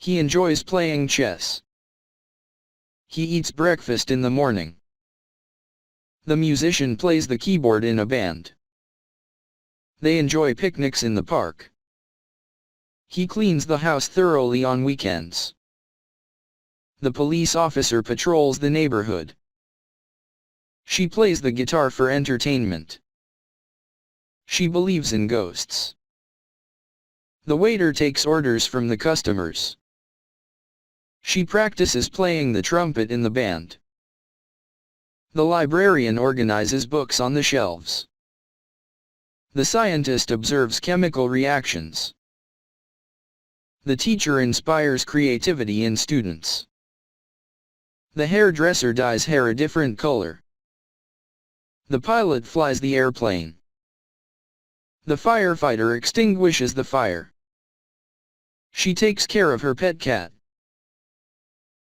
He enjoys playing chess. He eats breakfast in the morning. The musician plays the keyboard in a band. They enjoy picnics in the park. He cleans the house thoroughly on weekends. The police officer patrols the neighborhood. She plays the guitar for entertainment. She believes in ghosts. The waiter takes orders from the customers. She practices playing the trumpet in the band. The librarian organizes books on the shelves. The scientist observes chemical reactions. The teacher inspires creativity in students. The hairdresser dyes hair a different color. The pilot flies the airplane. The firefighter extinguishes the fire. She takes care of her pet cat.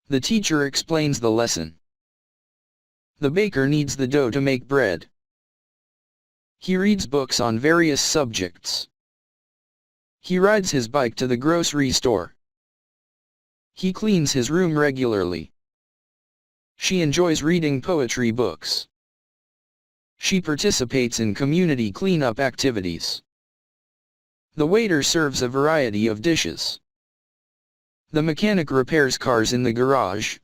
The teacher explains the lesson. The baker kneads the dough to make bread. He reads books on various subjects. He rides his bike to the grocery store. He cleans his room regularly. She enjoys reading poetry books. She participates in community cleanup activities. The waiter serves a variety of dishes. The mechanic repairs cars in the garage.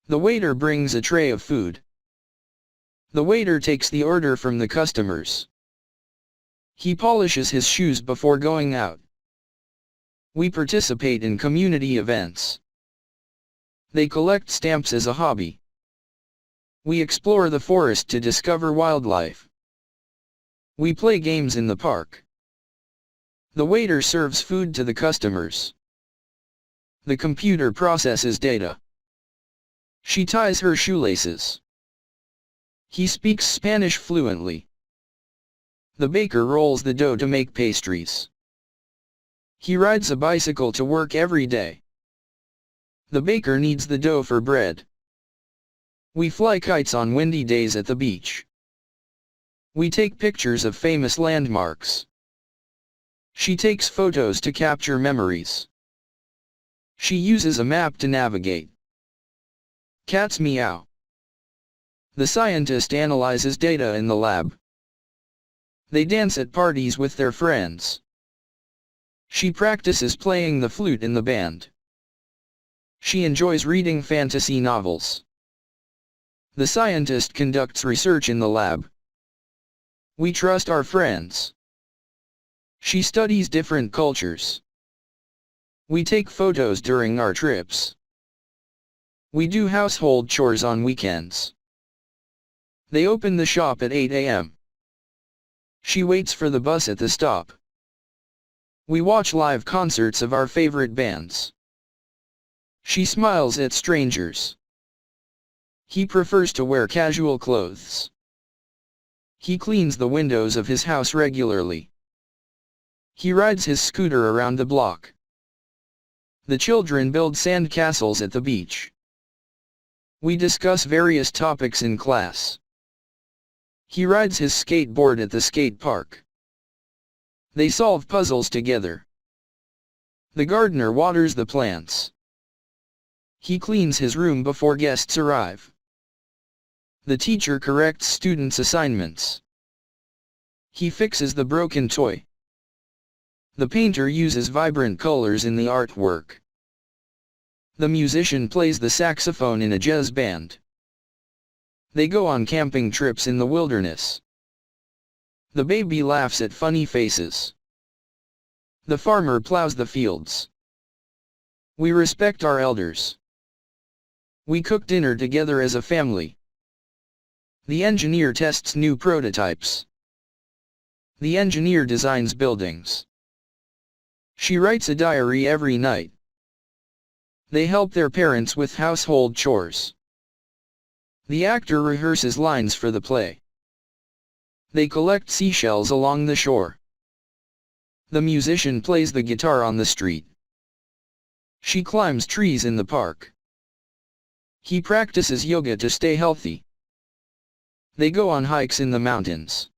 The waiter brings a tray of food. The waiter takes the order from the customers. He polishes his shoes before going out. We participate in community events. They collect stamps as a hobby. We explore the forest to discover wildlife. We play games in the park. The waiter serves food to the customers. The computer processes data. She ties her shoelaces. He speaks Spanish fluently. The baker rolls the dough to make pastries. He rides a bicycle to work every day. The baker kneads the dough for bread. We fly kites on windy days at the beach. We take pictures of famous landmarks. She takes photos to capture memories. She uses a map to navigate. Cats meow. The scientist analyzes data in the lab. They dance at parties with their friends. She practices playing the flute in the band. She enjoys reading fantasy novels. The scientist conducts research in the lab. We trust our friends. She studies different cultures. We take photos during our trips. We do household chores on weekends. They open the shop at 8 a.m. She waits for the bus at the stop. We watch live concerts of our favorite bands. She smiles at strangers. He prefers to wear casual clothes. He cleans the windows of his house regularly. He rides his scooter around the block. The children build sand castles at the beach. We discuss various topics in class. He rides his skateboard at the skate park. They solve puzzles together. The gardener waters the plants. He cleans his room before guests arrive. The teacher corrects students' assignments. He fixes the broken toy. The painter uses vibrant colors in the artwork. The musician plays the saxophone in a jazz band. They go on camping trips in the wilderness. The baby laughs at funny faces. The farmer plows the fields. We respect our elders. We cook dinner together as a family. The engineer tests new prototypes. The engineer designs buildings. She writes a diary every night. They help their parents with household chores. The actor rehearses lines for the play. They collect seashells along the shore. The musician plays the guitar on the street. She climbs trees in the park. He practices yoga to stay healthy. They go on hikes in the mountains.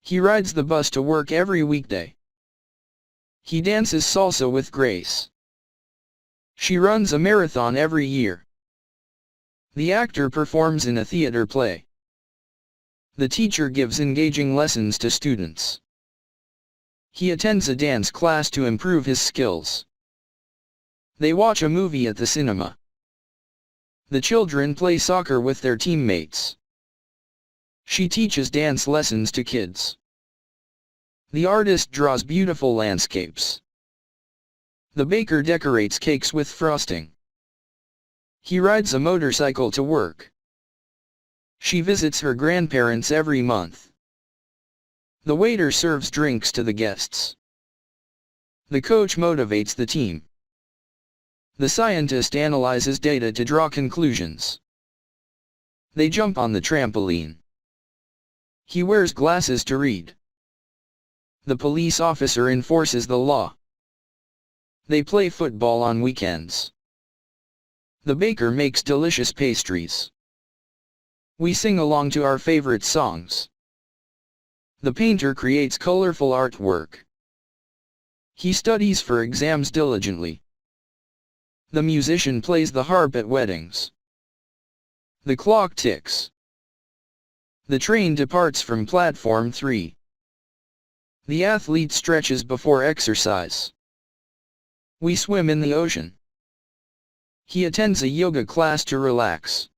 He rides the bus to work every weekday. He dances salsa with grace. She runs a marathon every year. The actor performs in a theater play. The teacher gives engaging lessons to students. He attends a dance class to improve his skills. They watch a movie at the cinema. The children play soccer with their teammates. She teaches dance lessons to kids. The artist draws beautiful landscapes. The baker decorates cakes with frosting. He rides a motorcycle to work. She visits her grandparents every month. The waiter serves drinks to the guests. The coach motivates the team. The scientist analyzes data to draw conclusions. They jump on the trampoline. He wears glasses to read. The police officer enforces the law. They play football on weekends. The baker makes delicious pastries. We sing along to our favorite songs. The painter creates colorful artwork. He studies for exams diligently. The musician plays the harp at weddings. The clock ticks. The train departs from platform 3. The athlete stretches before exercise. We swim in the ocean. He attends a yoga class to relax.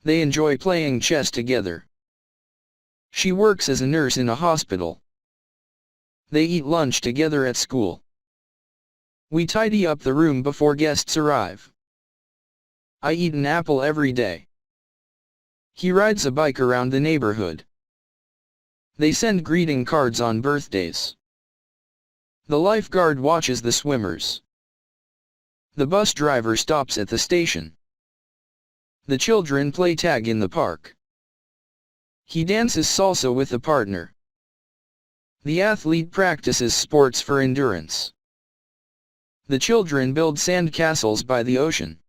They enjoy playing chess together. She works as a nurse in a hospital. They eat lunch together at school. We tidy up the room before guests arrive. I eat an apple every day. He rides a bike around the neighborhood. They send greeting cards on birthdays. The lifeguard watches the swimmers. The bus driver stops at the station. The children play tag in the park. He dances salsa with a partner. The athlete practices sports for endurance. The children build sand castles by the ocean.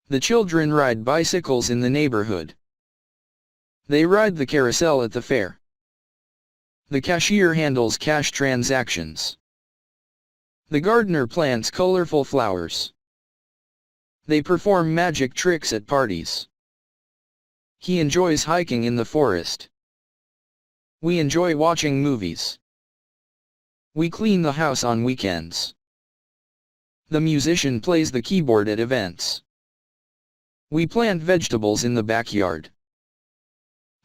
The children ride bicycles in the neighborhood. They ride the carousel at the fair. The cashier handles cash transactions. The gardener plants colorful flowers. They perform magic tricks at parties. He enjoys hiking in the forest. We enjoy watching movies. We clean the house on weekends. The musician plays the keyboard at events. We plant vegetables in the backyard.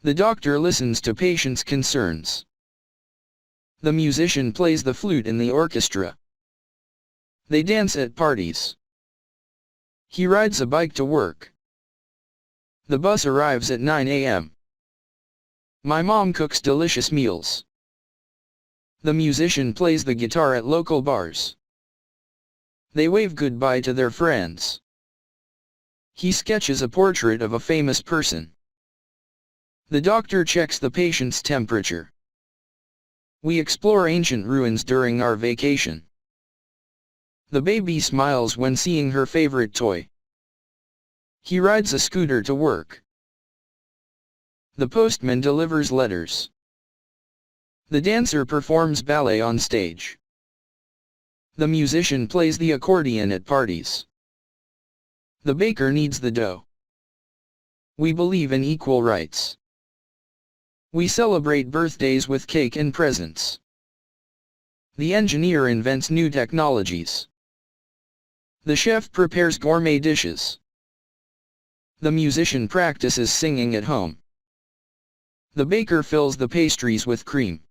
The doctor listens to patients' concerns. The musician plays the flute in the orchestra. They dance at parties. He rides a bike to work. The bus arrives at 9 a.m. My mom cooks delicious meals. The musician plays the guitar at local bars. They wave goodbye to their friends. He sketches a portrait of a famous person. The doctor checks the patient's temperature. We explore ancient ruins during our vacation. The baby smiles when seeing her favorite toy. He rides a scooter to work. The postman delivers letters. The dancer performs ballet on stage. The musician plays the accordion at parties. The baker kneads the dough. We believe in equal rights. We celebrate birthdays with cake and presents. The engineer invents new technologies. The chef prepares gourmet dishes. The musician practices singing at home. The baker fills the pastries with cream.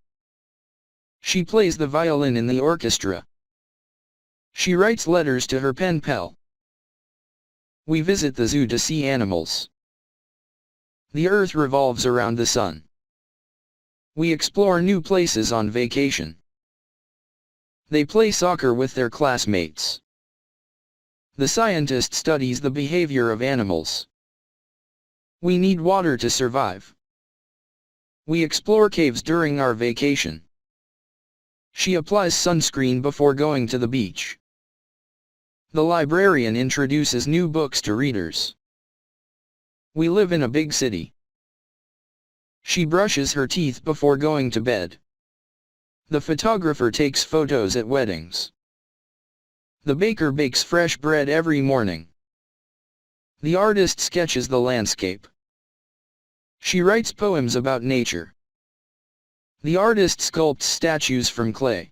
She plays the violin in the orchestra. She writes letters to her pen pal. We visit the zoo to see animals. The earth revolves around the sun. We explore new places on vacation. They play soccer with their classmates. The scientist studies the behavior of animals. We need water to survive. We explore caves during our vacation. She applies sunscreen before going to the beach. The librarian introduces new books to readers. We live in a big city. She brushes her teeth before going to bed. The photographer takes photos at weddings. The baker bakes fresh bread every morning. The artist sketches the landscape. She writes poems about nature. The artist sculpts statues from clay.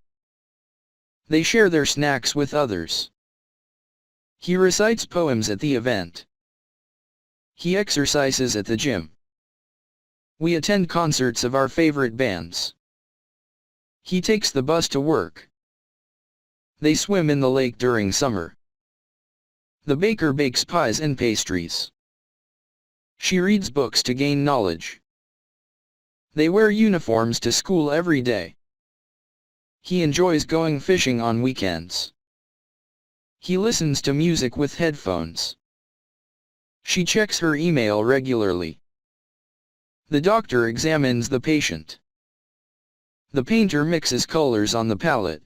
They share their snacks with others. He recites poems at the event. He exercises at the gym. We attend concerts of our favorite bands. He takes the bus to work. They swim in the lake during summer. The baker bakes pies and pastries. She reads books to gain knowledge. They wear uniforms to school every day. He enjoys going fishing on weekends. He listens to music with headphones. She checks her email regularly. The doctor examines the patient. The painter mixes colors on the palette.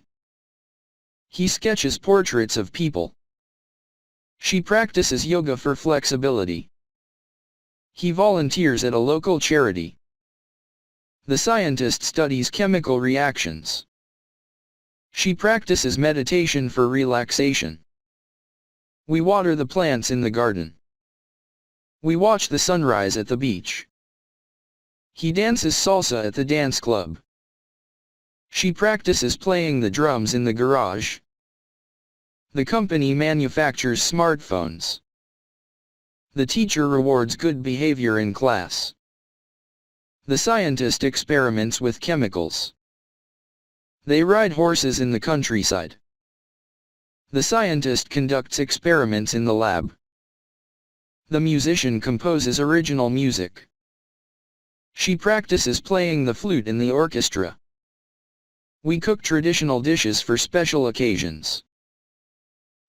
He sketches portraits of people. She practices yoga for flexibility. He volunteers at a local charity. The scientist studies chemical reactions. She practices meditation for relaxation. We water the plants in the garden. We watch the sunrise at the beach. He dances salsa at the dance club. She practices playing the drums in the garage. The company manufactures smartphones. The teacher rewards good behavior in class. The scientist experiments with chemicals. They ride horses in the countryside. The scientist conducts experiments in the lab. The musician composes original music. She practices playing the flute in the orchestra. We cook traditional dishes for special occasions.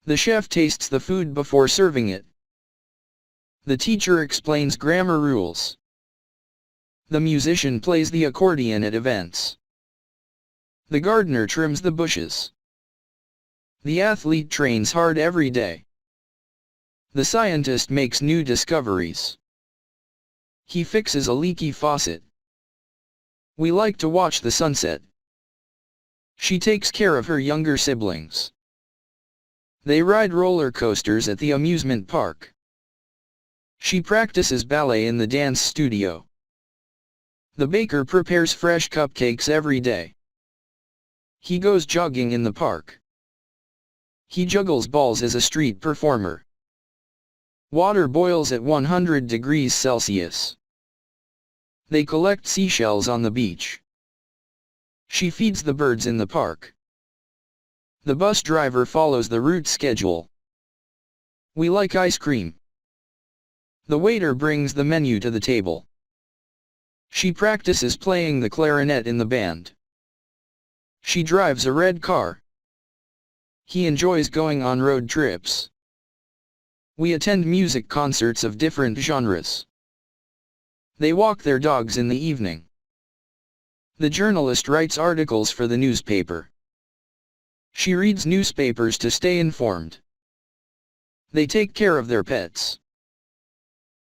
The chef tastes the food before serving it. The teacher explains grammar rules. The musician plays the accordion at events. The gardener trims the bushes. The athlete trains hard every day. The scientist makes new discoveries. He fixes a leaky faucet. We like to watch the sunset. She takes care of her younger siblings. They ride roller coasters at the amusement park. She practices ballet in the dance studio. The baker prepares fresh cupcakes every day. He goes jogging in the park. He juggles balls as a street performer. Water boils at 100 degrees Celsius. They collect seashells on the beach. She feeds the birds in the park. The bus driver follows the route schedule. We like ice cream. The waiter brings the menu to the table. She practices playing the clarinet in the band. She drives a red car. He enjoys going on road trips. We attend music concerts of different genres. They walk their dogs in the evening. The journalist writes articles for the newspaper. She reads newspapers to stay informed. They take care of their pets.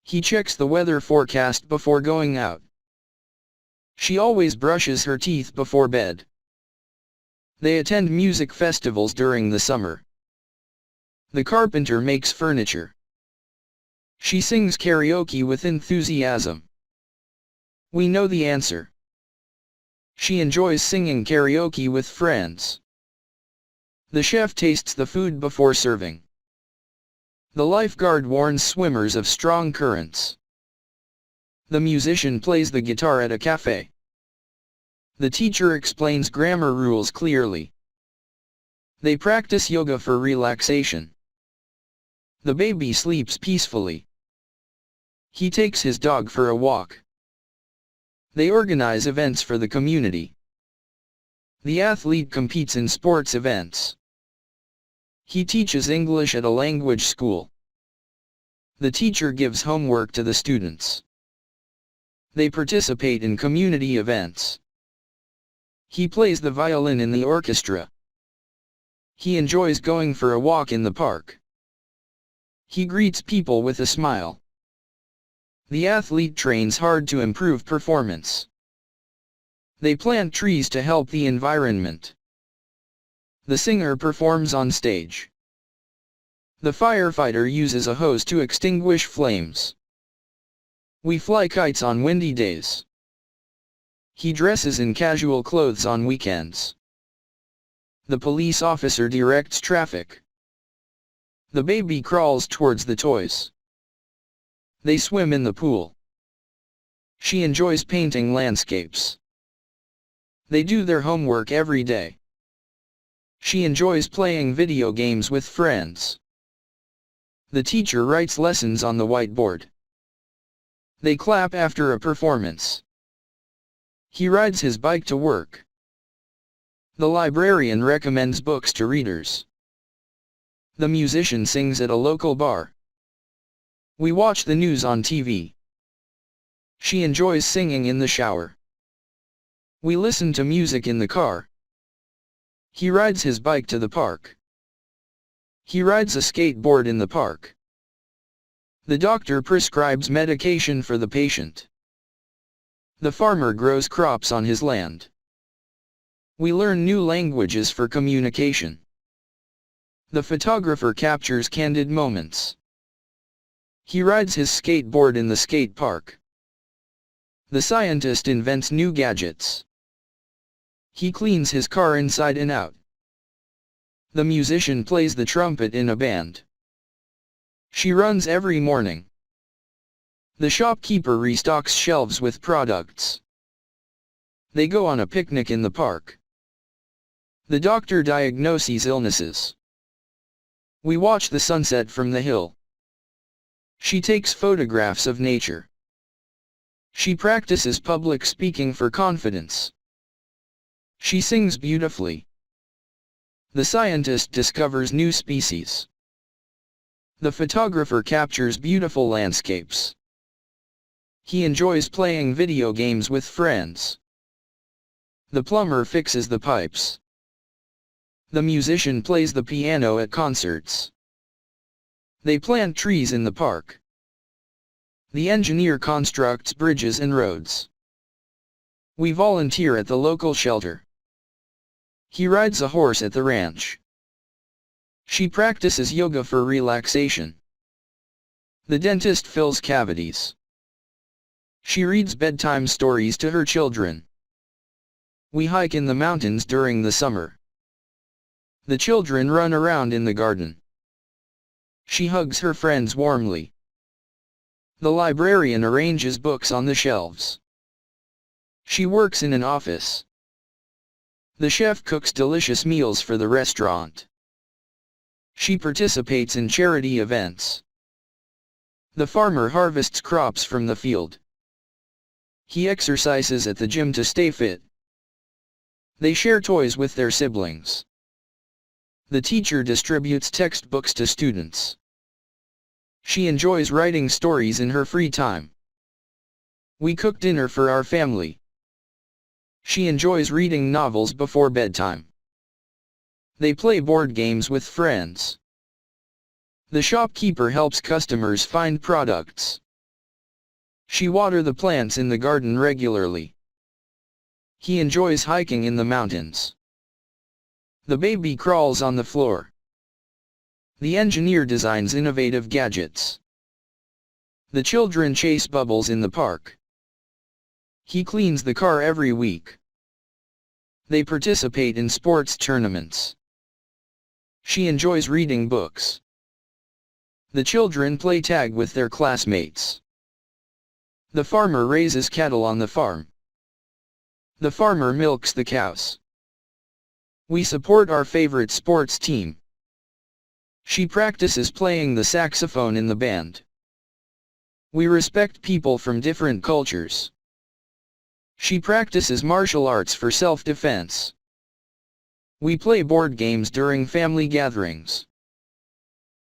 He checks the weather forecast before going out. She always brushes her teeth before bed. They attend music festivals during the summer. The carpenter makes furniture. She sings karaoke with enthusiasm. We know the answer. She enjoys singing karaoke with friends. The chef tastes the food before serving. The lifeguard warns swimmers of strong currents. The musician plays the guitar at a cafe. The teacher explains grammar rules clearly. They practice yoga for relaxation. The baby sleeps peacefully. He takes his dog for a walk. They organize events for the community. The athlete competes in sports events. He teaches English at a language school. The teacher gives homework to the students. They participate in community events. He plays the violin in the orchestra. He enjoys going for a walk in the park. He greets people with a smile. The athlete trains hard to improve performance. They plant trees to help the environment. The singer performs on stage. The firefighter uses a hose to extinguish flames. We fly kites on windy days. He dresses in casual clothes on weekends. The police officer directs traffic. The baby crawls towards the toys. They swim in the pool. She enjoys painting landscapes. They do their homework every day. She enjoys playing video games with friends. The teacher writes lessons on the whiteboard. They clap after a performance. He rides his bike to work. The librarian recommends books to readers. The musician sings at a local bar. We watch the news on TV. She enjoys singing in the shower. We listen to music in the car. He rides his bike to the park. He rides a skateboard in the park. The doctor prescribes medication for the patient. The farmer grows crops on his land. We learn new languages for communication. The photographer captures candid moments. He rides his skateboard in the skate park. The scientist invents new gadgets. He cleans his car inside and out. The musician plays the trumpet in a band. She runs every morning. The shopkeeper restocks shelves with products. They go on a picnic in the park. The doctor diagnoses illnesses. We watch the sunset from the hill. She takes photographs of nature. She practices public speaking for confidence. She sings beautifully. The scientist discovers new species. The photographer captures beautiful landscapes. He enjoys playing video games with friends. The plumber fixes the pipes. The musician plays the piano at concerts. They plant trees in the park. The engineer constructs bridges and roads. We volunteer at the local shelter. He rides a horse at the ranch. She practices yoga for relaxation. The dentist fills cavities. She reads bedtime stories to her children. We hike in the mountains during the summer. The children run around in the garden. She hugs her friends warmly. The librarian arranges books on the shelves. She works in an office. The chef cooks delicious meals for the restaurant. She participates in charity events. The farmer harvests crops from the field. He exercises at the gym to stay fit. They share toys with their siblings. The teacher distributes textbooks to students. She enjoys writing stories in her free time. We cook dinner for our family. She enjoys reading novels before bedtime. They play board games with friends. The shopkeeper helps customers find products. She waters the plants in the garden regularly. He enjoys hiking in the mountains. The baby crawls on the floor. The engineer designs innovative gadgets. The children chase bubbles in the park. He cleans the car every week. They participate in sports tournaments. She enjoys reading books. The children play tag with their classmates. The farmer raises cattle on the farm. The farmer milks the cows. We support our favorite sports team. She practices playing the saxophone in the band. We respect people from different cultures. She practices martial arts for self-defense. We play board games during family gatherings.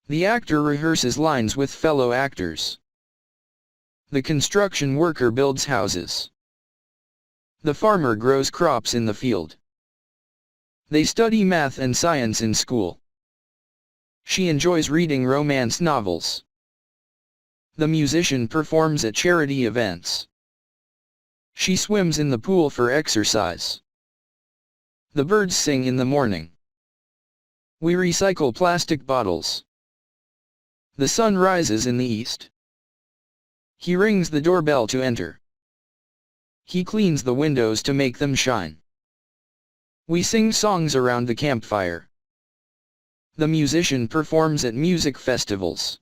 The actor rehearses lines with fellow actors. The construction worker builds houses. The farmer grows crops in the field. They study math and science in school. She enjoys reading romance novels. The musician performs at charity events. She swims in the pool for exercise. The birds sing in the morning. We recycle plastic bottles. The sun rises in the east. He rings the doorbell to enter. He cleans the windows to make them shine. We sing songs around the campfire. The musician performs at music festivals.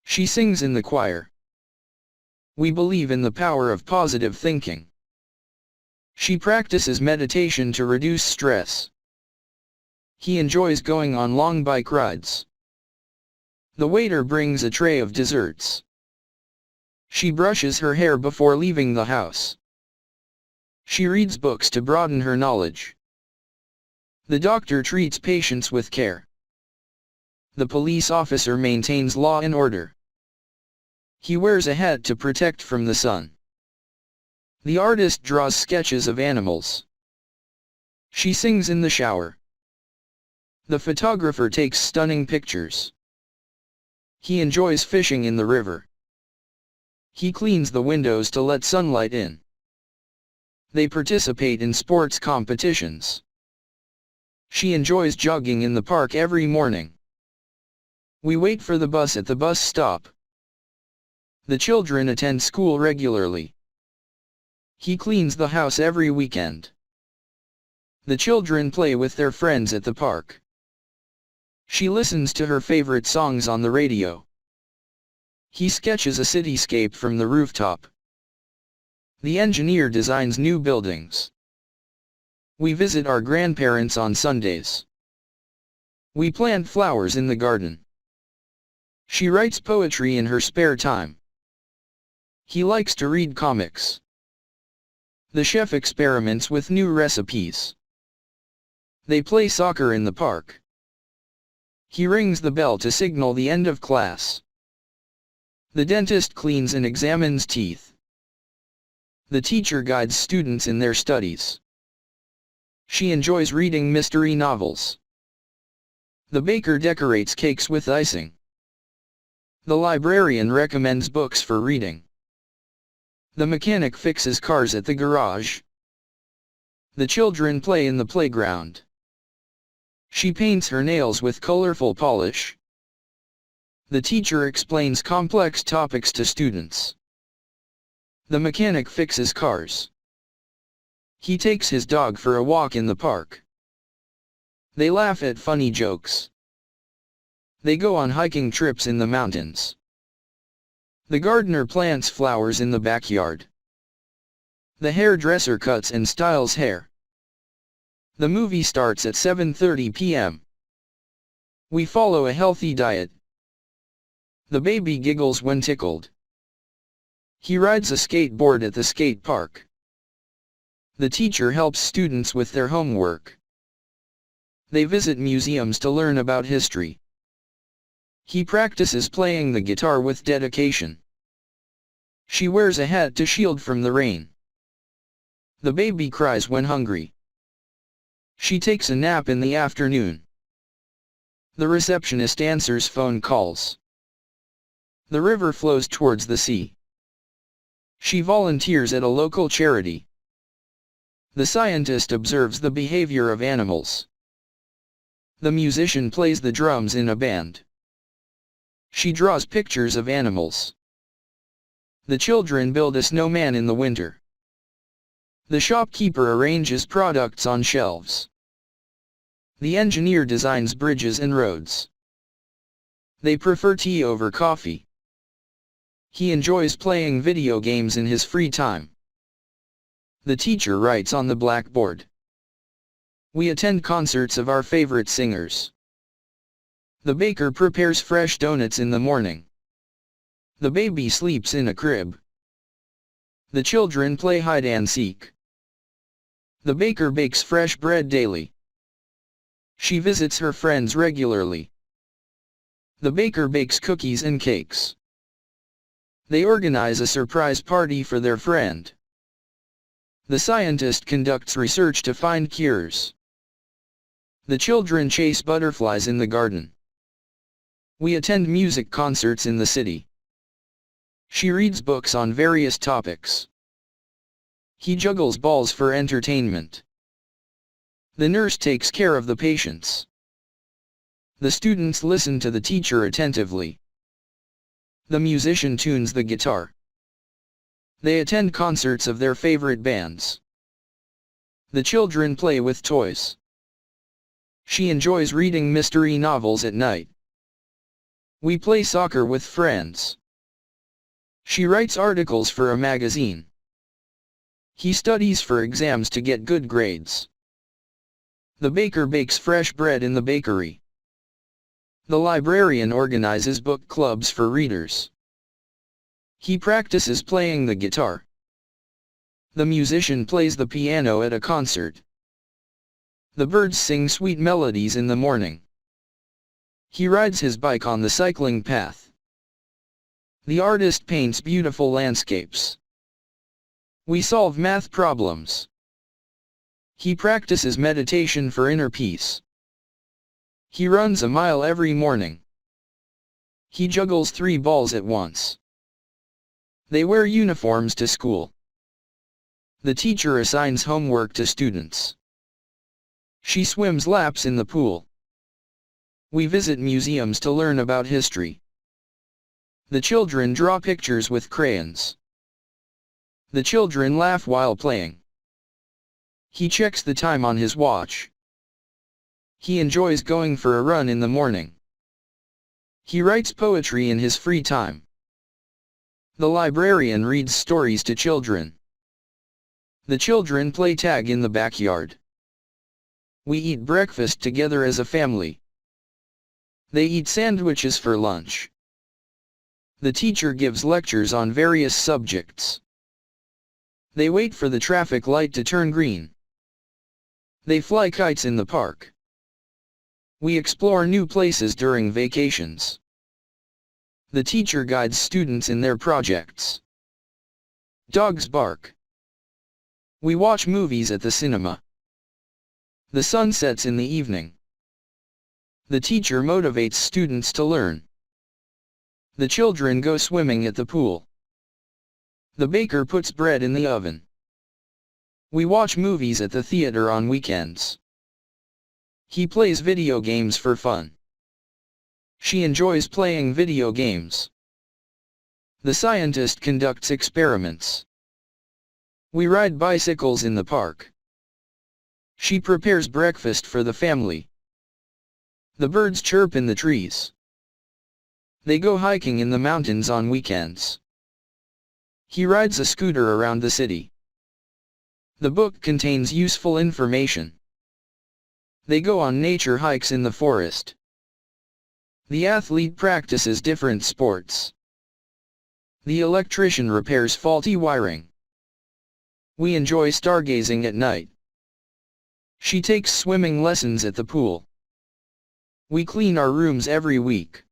She sings in the choir. We believe in the power of positive thinking. She practices meditation to reduce stress. He enjoys going on long bike rides. The waiter brings a tray of desserts. She brushes her hair before leaving the house. She reads books to broaden her knowledge. The doctor treats patients with care. The police officer maintains law and order. He wears a hat to protect from the sun. The artist draws sketches of animals. She sings in the shower. The photographer takes stunning pictures. He enjoys fishing in the river. He cleans the windows to let sunlight in. They participate in sports competitions. She enjoys jogging in the park every morning. We wait for the bus at the bus stop. The children attend school regularly. He cleans the house every weekend. The children play with their friends at the park. She listens to her favorite songs on the radio. He sketches a cityscape from the rooftop. The engineer designs new buildings. We visit our grandparents on Sundays. We plant flowers in the garden. She writes poetry in her spare time. He likes to read comics. The chef experiments with new recipes. They play soccer in the park. He rings the bell to signal the end of class. The dentist cleans and examines teeth. The teacher guides students in their studies. She enjoys reading mystery novels. The baker decorates cakes with icing. The librarian recommends books for reading. The mechanic fixes cars at the garage. The children play in the playground. She paints her nails with colorful polish. The teacher explains complex topics to students. The mechanic fixes cars. He takes his dog for a walk in the park. They laugh at funny jokes. They go on hiking trips in the mountains. The gardener plants flowers in the backyard. The hairdresser cuts and styles hair. The movie starts at 7:30 p.m. We follow a healthy diet. The baby giggles when tickled. He rides a skateboard at the skate park. The teacher helps students with their homework. They visit museums to learn about history. He practices playing the guitar with dedication. She wears a hat to shield from the rain. The baby cries when hungry. She takes a nap in the afternoon. The receptionist answers phone calls. The river flows towards the sea. She volunteers at a local charity. The scientist observes the behavior of animals. The musician plays the drums in a band. She draws pictures of animals. The children build a snowman in the winter. The shopkeeper arranges products on shelves. The engineer designs bridges and roads. They prefer tea over coffee. He enjoys playing video games in his free time. The teacher writes on the blackboard. We attend concerts of our favorite singers. The baker prepares fresh donuts in the morning. The baby sleeps in a crib. The children play hide and seek. The baker bakes fresh bread daily. She visits her friends regularly. The baker bakes cookies and cakes. They organize a surprise party for their friend. The scientist conducts research to find cures. The children chase butterflies in the garden. We attend music concerts in the city. She reads books on various topics. He juggles balls for entertainment. The nurse takes care of the patients. The students listen to the teacher attentively. The musician tunes the guitar. They attend concerts of their favorite bands. The children play with toys. She enjoys reading mystery novels at night. We play soccer with friends. She writes articles for a magazine. He studies for exams to get good grades. The baker bakes fresh bread in the bakery. The librarian organizes book clubs for readers. He practices playing the guitar. The musician plays the piano at a concert. The birds sing sweet melodies in the morning. He rides his bike on the cycling path. The artist paints beautiful landscapes. We solve math problems. He practices meditation for inner peace. He runs a mile every morning. He juggles 3 balls at once. They wear uniforms to school. The teacher assigns homework to students. She swims laps in the pool. We visit museums to learn about history. The children draw pictures with crayons. The children laugh while playing. He checks the time on his watch. He enjoys going for a run in the morning. He writes poetry in his free time. The librarian reads stories to children. The children play tag in the backyard. We eat breakfast together as a family. They eat sandwiches for lunch. The teacher gives lectures on various subjects. They wait for the traffic light to turn green. They fly kites in the park. We explore new places during vacations. The teacher guides students in their projects. Dogs bark. We watch movies at the cinema. The sun sets in the evening. The teacher motivates students to learn. The children go swimming at the pool. The baker puts bread in the oven. We watch movies at the theater on weekends. He plays video games for fun. She enjoys playing video games. The scientist conducts experiments. We ride bicycles in the park. She prepares breakfast for the family. The birds chirp in the trees. They go hiking in the mountains on weekends. He rides a scooter around the city. The book contains useful information. They go on nature hikes in the forest. The athlete practices different sports. The electrician repairs faulty wiring. We enjoy stargazing at night. She takes swimming lessons at the pool. We clean our rooms every week.